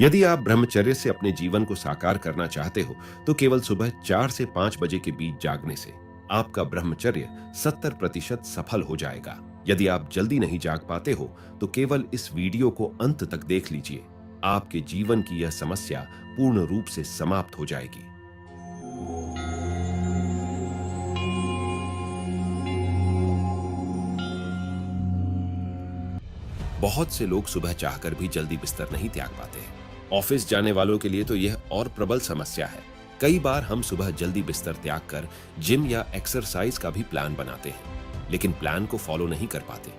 यदि आप ब्रह्मचर्य से अपने जीवन को साकार करना चाहते हो तो केवल सुबह 4 से 5 बजे के बीच जागने से आपका ब्रह्मचर्य 70% सफल हो जाएगा। यदि आप जल्दी नहीं जाग पाते हो तो केवल इस वीडियो को अंत तक देख लीजिए। आपके जीवन की यह समस्या पूर्ण रूप से समाप्त हो जाएगी। बहुत से लोग सुबह चाहकर भी जल्दी बिस्तर नहीं त्याग पाते हैं। ऑफिस जाने वालों के लिए तो यह और प्रबल समस्या है। कई बार हम सुबह जल्दी बिस्तर त्याग कर जिम या एक्सरसाइज का भी प्लान बनाते हैं, लेकिन प्लान को फॉलो नहीं कर पाते।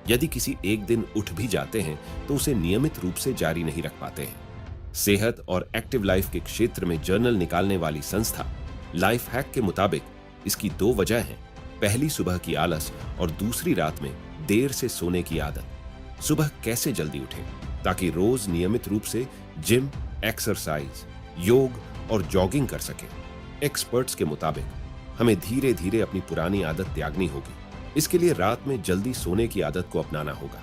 यदि किसी एक दिन उठ भी जाते हैं तो उसे नियमित रूप से जारी नहीं रख पाते हैं। सेहत और एक्टिव लाइफ के क्षेत्र में जर्नल निकालने वाली संस्था लाइफ हैक के मुताबिक इसकी 2 वजह हैं। पहली सुबह की आलस और दूसरी रात में देर से सोने की आदत। सुबह कैसे जल्दी उठें ताकि रोज नियमित रूप से जिम, एक्सरसाइज, योग और जॉगिंग कर सकें। एक्सपर्ट्स के मुताबिक हमें धीरे धीरे अपनी पुरानी आदत त्यागनी होगी। इसके लिए रात में जल्दी सोने की आदत को अपनाना होगा।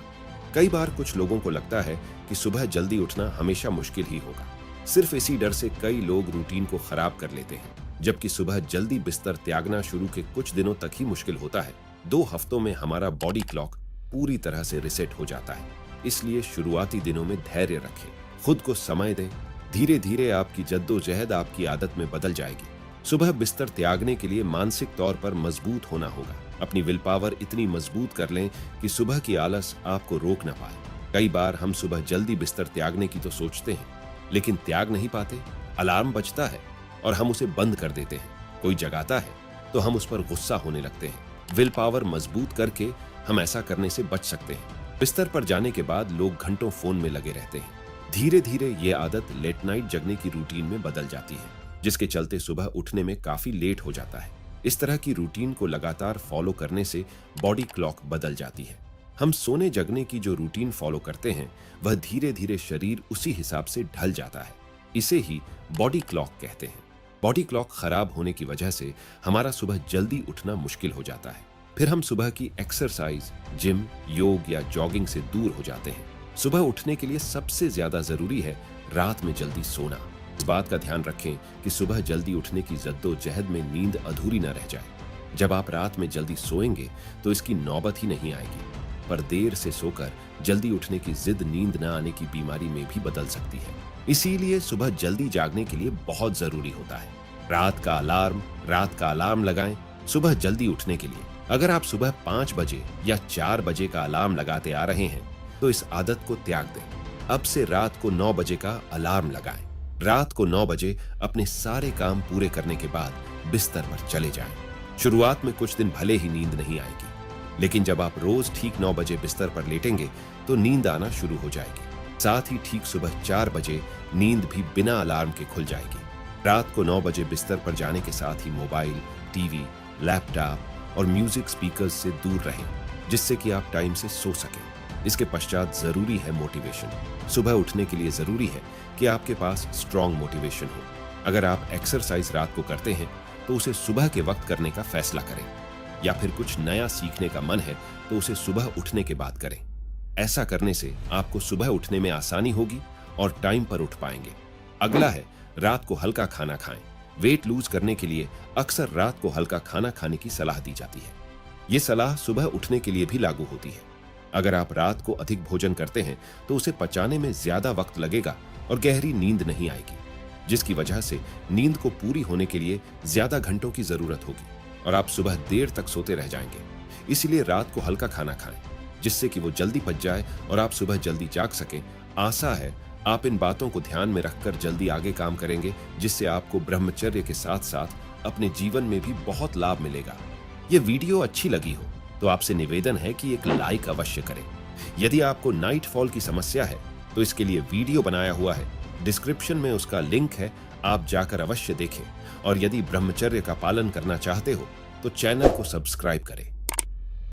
कई बार कुछ लोगों को लगता है कि सुबह जल्दी उठना हमेशा मुश्किल ही होगा। सिर्फ इसी डर से कई लोग रूटीन को खराब कर लेते हैं, जबकि सुबह जल्दी बिस्तर त्यागना शुरू के कुछ दिनों तक ही मुश्किल होता है। 2 हफ्तों में हमारा बॉडी क्लॉक पूरी तरह से रिसेट हो जाता है। इसलिए शुरुआती दिनों में धैर्य रखें, खुद को समय दें। धीरे धीरे आपकी जद्दोजहद आपकी आदत में बदल जाएगी। सुबह बिस्तर त्यागने के लिए मानसिक तौर पर मजबूत होना होगा। अपनी विल पावर इतनी मजबूत कर लें कि सुबह की आलस आपको रोक ना पाए। कई बार हम सुबह जल्दी बिस्तर त्यागने की तो सोचते हैं, लेकिन त्याग नहीं पाते। अलार्म बजता है और हम उसे बंद कर देते हैं। कोई जगाता है तो हम उस पर गुस्सा होने लगते हैं। विल पावर मजबूत करके हम ऐसा करने से बच सकते हैं। बिस्तर पर जाने के बाद लोग घंटों फोन में लगे रहते हैं। धीरे धीरे ये आदत लेट नाइट जगने की रूटीन में बदल जाती है, जिसके चलते सुबह उठने में काफी लेट हो जाता है। इस तरह की रूटीन को लगातार फॉलो करने से बॉडी क्लॉक बदल जाती है। हम सोने जगने की जो रूटीन फॉलो करते हैं वह धीरे धीरे शरीर उसी हिसाब से ढल जाता है। इसे ही बॉडी क्लॉक कहते हैं। बॉडी क्लॉक खराब होने की वजह से हमारा सुबह जल्दी उठना मुश्किल हो जाता है। फिर हम सुबह की एक्सरसाइज, जिम, योग या जॉगिंग से दूर हो जाते हैं। सुबह उठने के लिए सबसे ज्यादा जरूरी है रात में जल्दी सोना। इस बात का ध्यान रखें कि सुबह जल्दी उठने की जद्दोजहद में नींद अधूरी न रह जाए। जब आप रात में जल्दी सोएंगे तो इसकी नौबत ही नहीं आएगी, पर देर से सोकर जल्दी उठने की जिद नींद न आने की बीमारी में भी बदल सकती है। इसीलिए सुबह जल्दी जागने के लिए बहुत जरूरी होता है रात का अलार्म लगाएं सुबह जल्दी उठने के लिए। अगर आप सुबह 5 बजे या 4 बजे का अलार्म लगाते आ रहे हैं तो इस आदत को त्याग दें। अब से रात को 9 बजे का अलार्म लगाएं। रात को 9 बजे अपने सारे काम पूरे करने के बाद बिस्तर पर चले जाएं। शुरुआत में कुछ दिन भले ही नींद नहीं आएगी, लेकिन जब आप रोज ठीक 9 बजे बिस्तर पर लेटेंगे तो नींद आना शुरू हो जाएगी। साथ ही ठीक सुबह 4 बजे नींद भी बिना अलार्म के खुल जाएगी। रात को 9 बजे बिस्तर पर जाने के साथ ही मोबाइल, टीवी, लैपटॉप और म्यूजिक स्पीकर्स से दूर रहें, जिससे कि आप टाइम से सो सकें। इसके पश्चात जरूरी है मोटिवेशन। सुबह उठने के लिए जरूरी है कि आपके पास स्ट्रॉन्ग मोटिवेशन हो। अगर आप एक्सरसाइज रात को करते हैं तो उसे सुबह के वक्त करने का फैसला करें, या फिर कुछ नया सीखने का मन है तो उसे सुबह उठने के बाद करें। ऐसा करने से आपको सुबह उठने में आसानी होगी और टाइम पर उठ पाएंगे। अगला है रात को हल्का खाना खाएं। वेट लूज करने के लिए अक्सर रात को हल्का खाना खाने की सलाह दी जाती है। ये सलाह सुबह उठने के लिए भी लागू होती है। अगर आप रात को अधिक भोजन करते हैं तो उसे पचाने में ज्यादा वक्त लगेगा और गहरी नींद नहीं आएगी, जिसकी वजह से नींद को पूरी होने के लिए ज्यादा घंटों की जरूरत होगी और आप सुबह देर तक सोते रह जाएंगे। इसलिए रात को हल्का खाना खाएं, जिससे कि वो जल्दी पच जाए और आप सुबह जल्दी जाग सकें। आशा है आप इन बातों को ध्यान में रखकर जल्दी आगे काम करेंगे, जिससे आपको ब्रह्मचर्य के साथ साथ अपने जीवन में भी बहुत लाभ मिलेगा। ये वीडियो अच्छी लगी हो तो आपसे निवेदन है कि एक लाइक अवश्य करें। यदि आपको नाइट फॉल की समस्या है तो इसके लिए वीडियो बनाया हुआ है, डिस्क्रिप्शन में उसका लिंक है, आप जाकर अवश्य देखें। और यदि ब्रह्मचर्य का पालन करना चाहते हो तो चैनल को सब्सक्राइब करें।